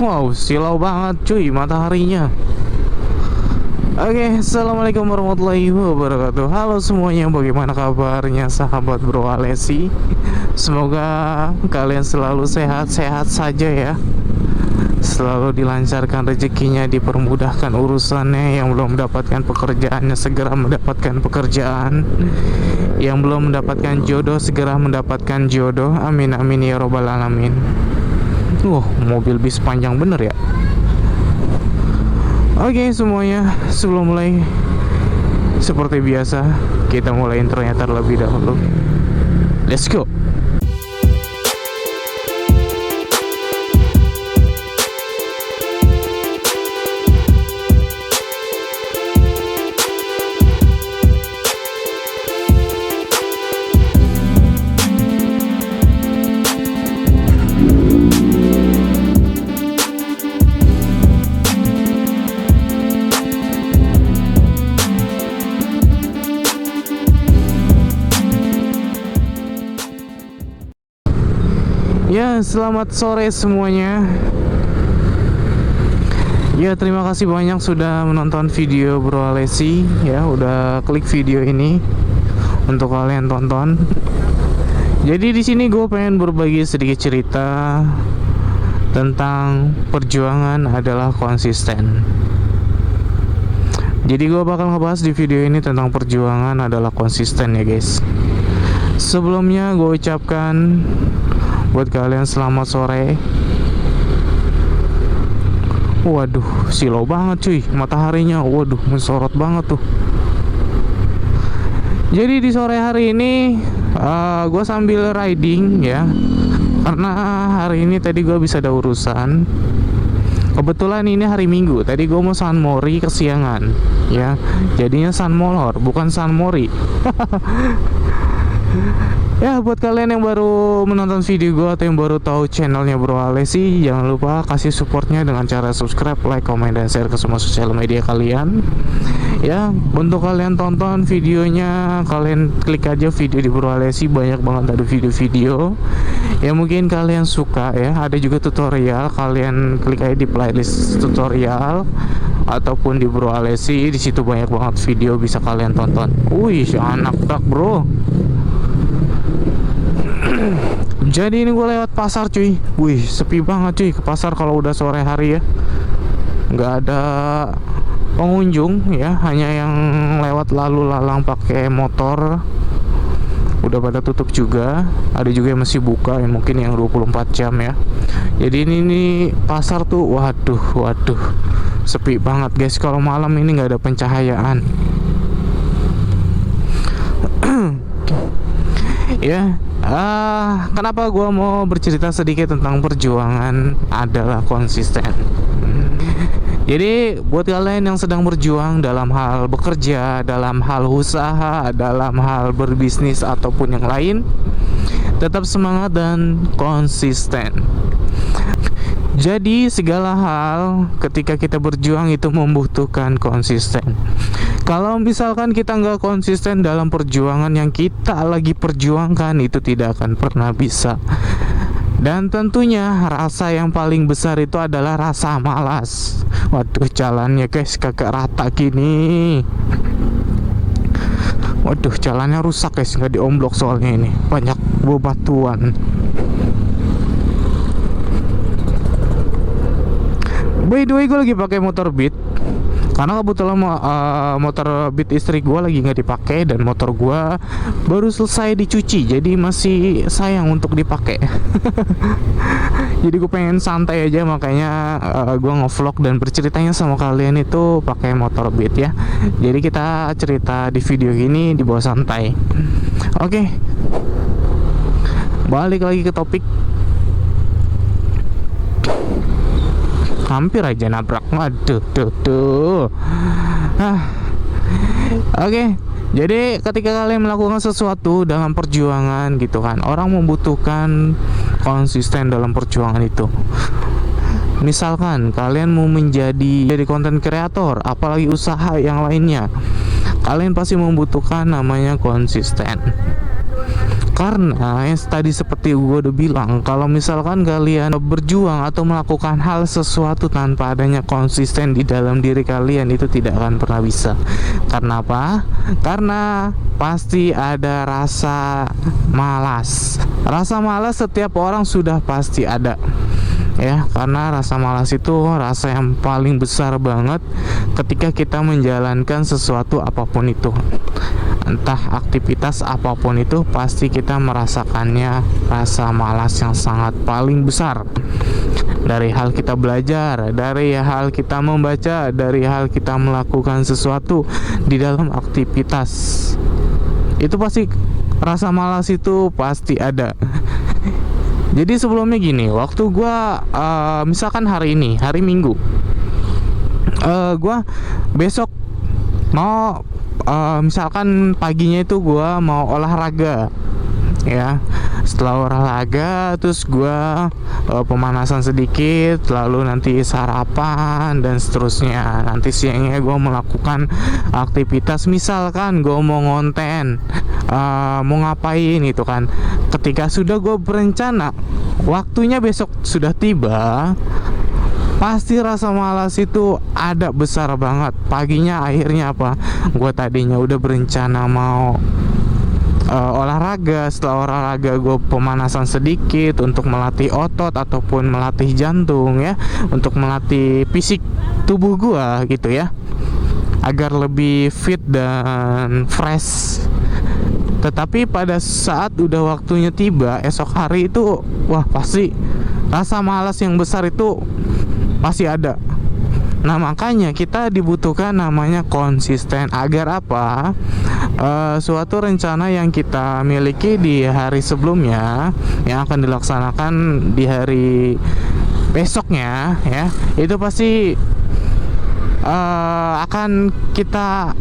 Wow, silau banget cuy mataharinya. Oke, assalamualaikum warahmatullahi wabarakatuh. Halo semuanya, bagaimana kabarnya sahabat Bro Alesi? Semoga kalian selalu sehat-sehat saja ya. Selalu dilancarkan rezekinya, dipermudahkan urusannya. Yang belum mendapatkan pekerjaannya segera mendapatkan pekerjaan. Yang belum mendapatkan jodoh segera mendapatkan jodoh. Amin amin ya robbal alamin. Mobil bis panjang bener ya. Oke semuanya, sebelum mulai seperti biasa kita mulai intronya terlebih dahulu. Let's go. Ya, selamat sore semuanya. Ya, terima kasih banyak sudah menonton video Bro Alesi ya, udah klik video ini untuk kalian tonton. Jadi di sini gue pengen berbagi sedikit cerita tentang perjuangan adalah konsisten. Jadi gue bakal ngebahas di video ini tentang perjuangan adalah konsisten ya guys. Sebelumnya gue ucapkan buat kalian selamat sore. Waduh, silau banget cuy mataharinya. Waduh, mensorot banget tuh. Jadi di sore hari ini gue sambil riding ya, karena hari ini tadi gue bisa ada urusan. Kebetulan ini hari Minggu. Tadi gue mau San Mori kesiangan ya, jadinya San Molor bukan San Mori. Ya, buat kalian yang baru menonton video gue atau yang baru tahu channelnya Bro Alesi, jangan lupa kasih supportnya dengan cara subscribe, like, komen, dan share ke semua sosial media kalian. Ya, untuk kalian tonton videonya, kalian klik aja video di Bro Alesi, banyak banget ada video-video ya mungkin kalian suka ya. Ada juga tutorial, kalian klik aja di playlist tutorial ataupun di Bro Alesi, di situ banyak banget video bisa kalian tonton. Wih, anak dak bro. Jadi ini gue lewat pasar cuy. Wih, sepi banget cuy ke pasar kalau udah sore hari ya. Nggak ada pengunjung ya, hanya yang lewat lalu lalang pakai motor. Udah pada tutup juga. Ada juga yang masih buka, yang mungkin yang 24 jam ya. Jadi ini pasar tuh waduh sepi banget guys. Kalau malam ini nggak ada pencahayaan. Ya, kenapa gue mau bercerita sedikit tentang perjuangan adalah konsisten. Jadi buat kalian yang sedang berjuang dalam hal bekerja, dalam hal usaha, dalam hal berbisnis ataupun yang lain, tetap semangat dan konsisten. Jadi segala hal ketika kita berjuang itu membutuhkan konsisten. Kalau misalkan kita nggak konsisten dalam perjuangan yang kita lagi perjuangkan, itu tidak akan pernah bisa. Dan tentunya rasa yang paling besar itu adalah rasa malas. Waduh, jalannya guys kagak rata gini. Waduh, jalannya rusak guys, nggak diomblok soalnya ini banyak bebatuan. By the way, gue lagi pakai motor Beat karena kebetulan motor Beat istri gue lagi nggak dipakai dan motor gue baru selesai dicuci, jadi masih sayang untuk dipakai. Jadi gue pengen santai aja, makanya gue ngevlog dan berceritanya sama kalian itu pakai motor Beat ya. Jadi kita cerita di video ini di bawah santai. Oke, balik lagi ke topik. Hampir aja nabrak. Waduh. Oke. Jadi ketika kalian melakukan sesuatu dalam perjuangan gitu kan, orang membutuhkan konsisten dalam perjuangan itu. Misalkan kalian mau jadi konten kreator, apalagi usaha yang lainnya, kalian pasti membutuhkan namanya konsisten. Karena yang tadi seperti gue udah bilang, kalau misalkan kalian berjuang atau melakukan hal sesuatu tanpa adanya konsisten di dalam diri kalian, itu tidak akan pernah bisa. Karena apa? Karena pasti ada rasa malas. Rasa malas setiap orang sudah pasti ada, ya, karena rasa malas itu rasa yang paling besar banget ketika kita menjalankan sesuatu apapun itu. Entah aktivitas apapun itu, pasti kita merasakannya rasa malas yang sangat paling besar. Dari hal kita belajar, dari hal kita membaca, dari hal kita melakukan sesuatu di dalam aktivitas, itu pasti rasa malas itu pasti ada. Jadi sebelumnya gini, waktu gua misalkan hari ini, hari Minggu, gua besok mau misalkan paginya itu gua mau olahraga, ya. Setelah olahraga terus gua pemanasan sedikit, lalu nanti sarapan dan seterusnya. Nanti siangnya gua melakukan aktivitas, misalkan gua mau ngonten, mau ngapain itu kan. Ketika sudah gua berencana, waktunya besok sudah tiba, pasti rasa malas itu ada besar banget. Paginya akhirnya apa? Gue tadinya udah berencana mau olahraga. Setelah olahraga gue pemanasan sedikit untuk melatih otot ataupun melatih jantung, ya, untuk melatih fisik tubuh gue gitu, ya, agar lebih fit dan fresh. Tetapi pada saat udah waktunya tiba, esok hari itu, wah, pasti rasa malas yang besar itu masih ada. Nah, makanya kita dibutuhkan namanya konsisten. Agar apa? Suatu rencana yang kita miliki di hari sebelumnya, yang akan dilaksanakan di hari besoknya, ya, itu pasti akan kita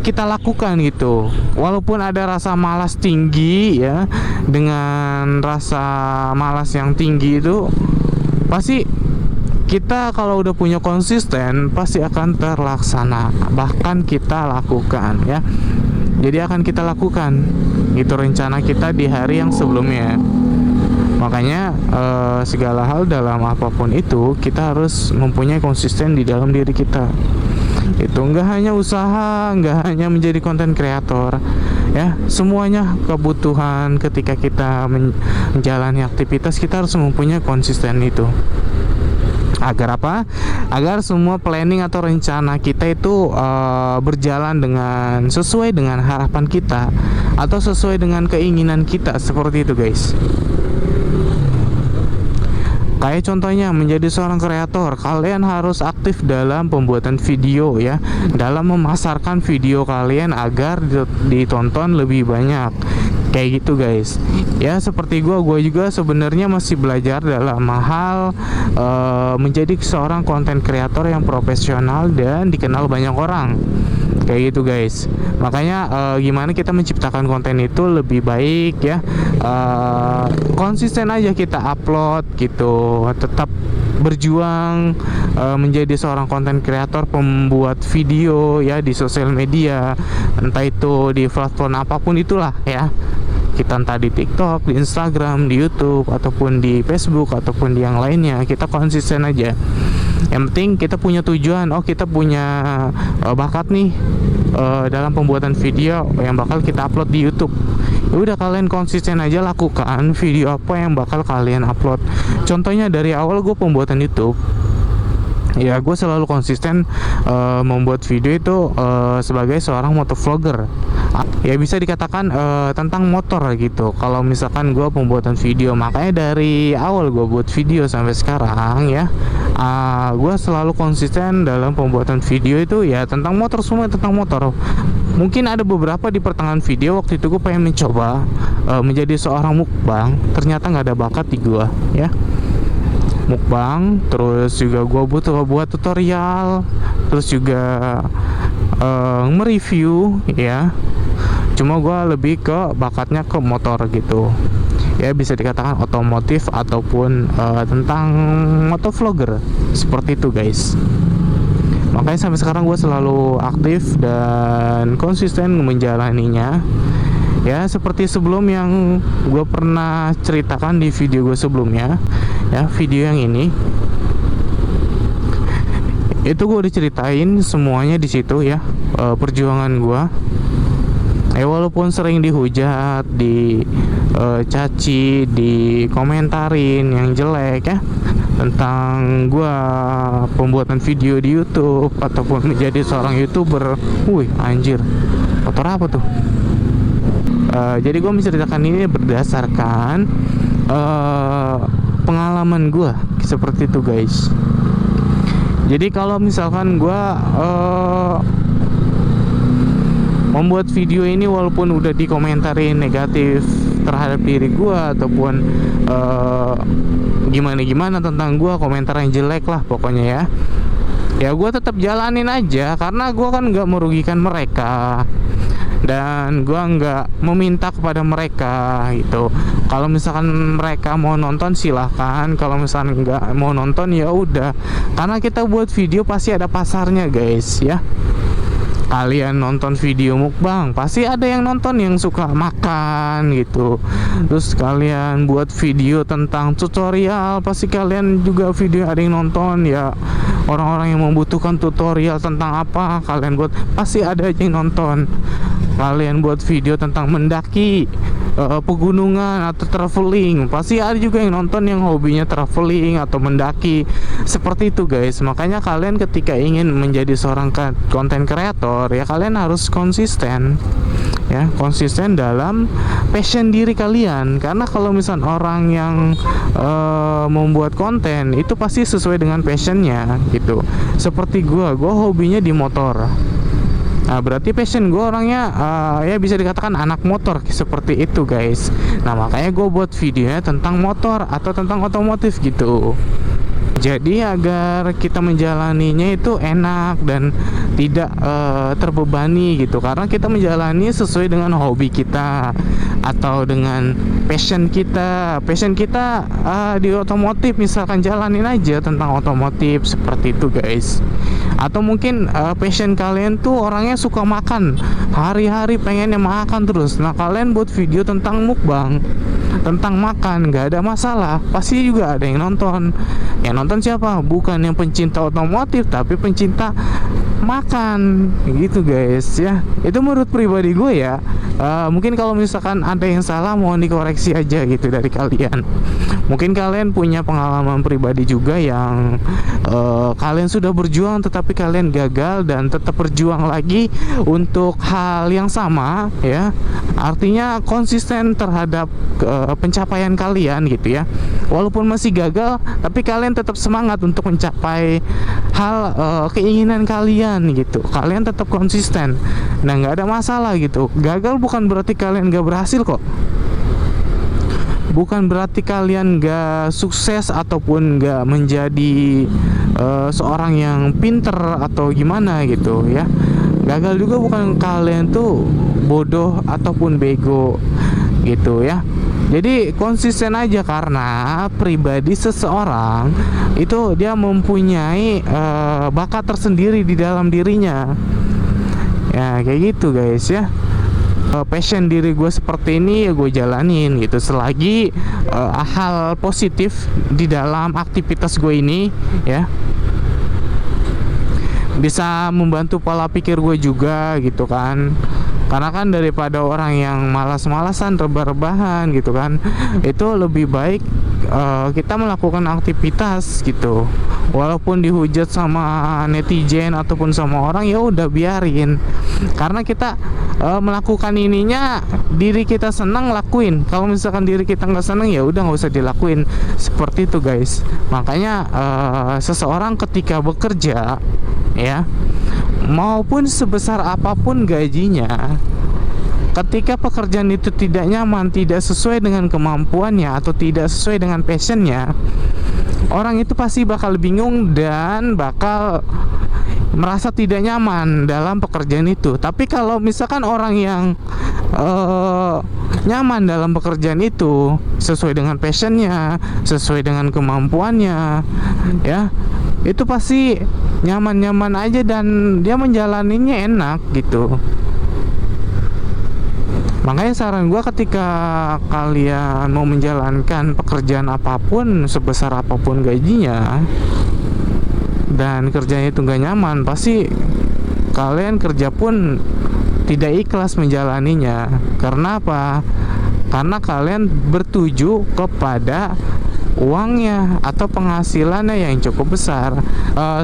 kita lakukan gitu. Walaupun ada rasa malas tinggi, ya, dengan rasa malas yang tinggi itu pasti kita kalau udah punya konsisten pasti akan terlaksana, bahkan kita lakukan, ya. Jadi akan kita lakukan itu rencana kita di hari yang sebelumnya. Makanya segala hal dalam apapun itu kita harus mempunyai konsisten di dalam diri kita. Itu nggak hanya usaha, nggak hanya menjadi konten kreator, ya, semuanya kebutuhan ketika kita menjalani aktivitas, kita harus mempunyai konsisten itu. Agar apa? Agar semua planning atau rencana kita itu berjalan dengan sesuai dengan harapan kita atau sesuai dengan keinginan kita, seperti itu, guys. Kayak contohnya menjadi seorang kreator, kalian harus aktif dalam pembuatan video, ya, dalam memasarkan video kalian agar ditonton lebih banyak. Kayak gitu, guys. Ya, seperti gue juga sebenarnya masih belajar dalam hal menjadi seorang konten kreator yang profesional dan dikenal banyak orang. Kayak gitu, guys. Makanya gimana kita menciptakan konten itu lebih baik, ya. Konsisten aja kita upload gitu. Tetap berjuang menjadi seorang konten kreator, pembuat video, ya, di sosial media, entah itu di platform apapun itulah, ya. Kita entah di TikTok, di Instagram, di YouTube, ataupun di Facebook, ataupun di yang lainnya, kita konsisten aja. Yang penting kita punya tujuan. Oh, kita punya bakat nih dalam pembuatan video yang bakal kita upload di YouTube. Ya udah, kalian konsisten aja lakukan video apa yang bakal kalian upload. Contohnya dari awal gue pembuatan YouTube, ya, gue selalu konsisten membuat video itu sebagai seorang motovlogger. Ya, bisa dikatakan tentang motor gitu. Kalau misalkan gue pembuatan video, makanya dari awal gue buat video sampai sekarang, ya, gue selalu konsisten dalam pembuatan video itu, ya, tentang motor, semua tentang motor. Mungkin ada beberapa di pertengahan video waktu itu gue pengen mencoba menjadi seorang mukbang, ternyata nggak ada bakat di gue, ya. Mukbang, terus juga gue butuh buat tutorial, terus juga mereview, ya. Cuma gue lebih ke bakatnya ke motor gitu, ya, bisa dikatakan otomotif ataupun tentang motovlogger, seperti itu, guys. Makanya sampai sekarang gue selalu aktif dan konsisten menjalaninya. Ya seperti sebelum yang gue pernah ceritakan di video gue sebelumnya, ya video yang ini itu gue udah ceritain semuanya di situ ya, perjuangan gue. Walaupun sering dihujat, dicaci, dikomentarin yang jelek ya tentang gua pembuatan video di YouTube ataupun menjadi seorang YouTuber. Wih, anjir. Motor apa tuh? Jadi gua menceritakan ini berdasarkan pengalaman gua seperti itu, guys. Jadi kalau misalkan gua membuat video ini walaupun udah dikomentarin negatif terhadap diri gue ataupun gimana tentang gue, komentar yang jelek lah pokoknya ya gue tetap jalanin aja karena gue kan nggak merugikan mereka dan gue nggak meminta kepada mereka gitu. Kalau misalkan mereka mau nonton silahkan, kalau misalkan nggak mau nonton ya udah, karena kita buat video pasti ada pasarnya, guys ya. Kalian nonton video mukbang pasti ada yang nonton yang suka makan gitu. Terus kalian buat video tentang tutorial pasti kalian juga video ada yang nonton ya. Orang-orang yang membutuhkan tutorial tentang apa kalian buat pasti ada aja yang nonton. Kalian buat video tentang mendaki pegunungan atau traveling pasti ada juga yang nonton yang hobinya traveling atau mendaki. Seperti itu, guys. Makanya kalian ketika ingin menjadi seorang konten kreator ya kalian harus konsisten ya, konsisten dalam passion diri kalian. Karena kalau misal orang yang membuat konten itu pasti sesuai dengan passionnya gitu. Seperti gue hobinya di motor. Nah berarti passion gue orangnya ya bisa dikatakan anak motor seperti itu, guys. Nah makanya gue buat videonya tentang motor atau tentang otomotif gitu. Jadi agar kita menjalaninya itu enak dan tidak terbebani gitu, karena kita menjalani sesuai dengan hobi kita atau dengan passion kita. Passion kita di otomotif, misalkan jalanin aja tentang otomotif seperti itu, guys. Atau mungkin passion kalian tuh orangnya suka makan, hari-hari pengennya makan terus. Nah kalian buat video tentang mukbang, tentang makan, nggak ada masalah, pasti juga ada yang nonton. Yang nonton siapa? Bukan yang pencinta otomotif, tapi pencinta makan gitu, guys ya. Itu menurut pribadi gue ya. Mungkin kalau misalkan ada yang salah mohon dikoreksi aja gitu dari kalian. Mungkin kalian punya pengalaman pribadi juga yang kalian sudah berjuang tetapi kalian gagal dan tetap berjuang lagi untuk hal yang sama ya. Artinya konsisten terhadap pencapaian kalian gitu ya. Walaupun masih gagal tapi kalian tetap semangat untuk mencapai hal keinginan kalian gitu. Kalian tetap konsisten. Nah nggak ada masalah gitu. Gagal bukan berarti kalian nggak berhasil kok. Bukan berarti kalian gak sukses ataupun gak menjadi seorang yang pinter atau gimana gitu ya. Gagal juga bukan kalian tuh bodoh ataupun bego gitu ya. Jadi konsisten aja, karena pribadi seseorang itu dia mempunyai bakat tersendiri di dalam dirinya. Ya kayak gitu, guys ya. Passion diri gue seperti ini ya gue jalanin gitu, selagi hal positif di dalam aktivitas gue ini ya bisa membantu pola pikir gue juga gitu kan. Karena kan daripada orang yang malas-malasan, rebah-rebahan gitu kan, itu lebih baik kita melakukan aktivitas gitu. Walaupun dihujat sama netizen ataupun sama orang, ya udah biarin. Karena kita melakukan ininya diri kita senang lakuin. Kalau misalkan diri kita nggak senang ya udah nggak usah dilakuin. Seperti itu, guys. Makanya seseorang ketika bekerja ya, maupun sebesar apapun gajinya, ketika pekerjaan itu tidak nyaman, tidak sesuai dengan kemampuannya atau tidak sesuai dengan passionnya, orang itu pasti bakal bingung dan bakal merasa tidak nyaman dalam pekerjaan itu. Tapi kalau misalkan orang yang nyaman dalam pekerjaan itu, sesuai dengan passionnya, sesuai dengan kemampuannya ya, itu pasti nyaman-nyaman aja dan dia menjalaninya enak gitu. Makanya saran gue, ketika kalian mau menjalankan pekerjaan apapun, sebesar apapun gajinya, dan kerjanya itu gak nyaman, pasti kalian kerja pun tidak ikhlas menjalaninya. Karena apa? Karena kalian bertuju kepada uangnya atau penghasilannya yang cukup besar.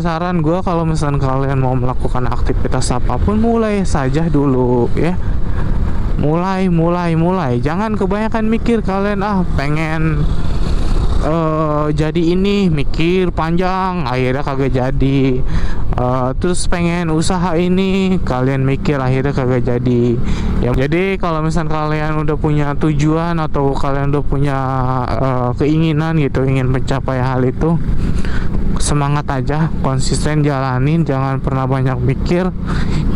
Saran gue, kalau misalnya kalian mau melakukan aktivitas apapun, mulai saja dulu ya. Mulai. Jangan kebanyakan mikir. Kalian pengen jadi ini, mikir panjang, akhirnya kagak jadi. Terus pengen usaha ini, kalian mikir, akhirnya kagak jadi ya. Jadi kalau misalnya kalian udah punya tujuan atau kalian udah punya keinginan gitu, ingin mencapai hal itu, semangat aja, konsisten jalanin, jangan pernah banyak mikir,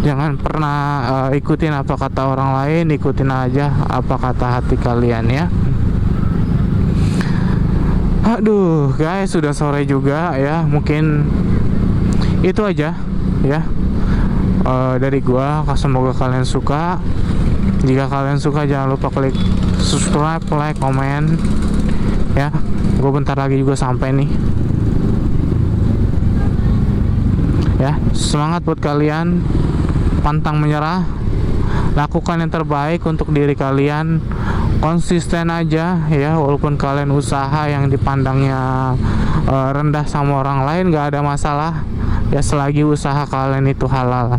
jangan pernah ikutin apa kata orang lain, ikutin aja apa kata hati kalian ya. Aduh guys, sudah sore juga ya. Mungkin itu aja ya dari gua. Semoga kalian suka. Jika kalian suka, jangan lupa klik subscribe, like, komen ya. Gue bentar lagi juga sampai nih ya. Semangat buat kalian, pantang menyerah, lakukan yang terbaik untuk diri kalian, konsisten aja ya. Walaupun kalian usaha yang dipandangnya rendah sama orang lain, gak ada masalah ya, selagi usaha kalian itu halal.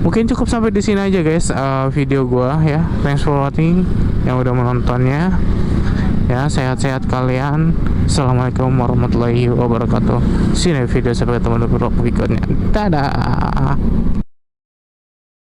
Mungkin cukup sampai di sini aja guys video gua ya. Thanks for watching yang udah menontonnya ya. Sehat-sehat kalian. Assalamualaikum warahmatullahi wabarakatuh. See you next video, sampai ketemu di vlog berikutnya. Dadah.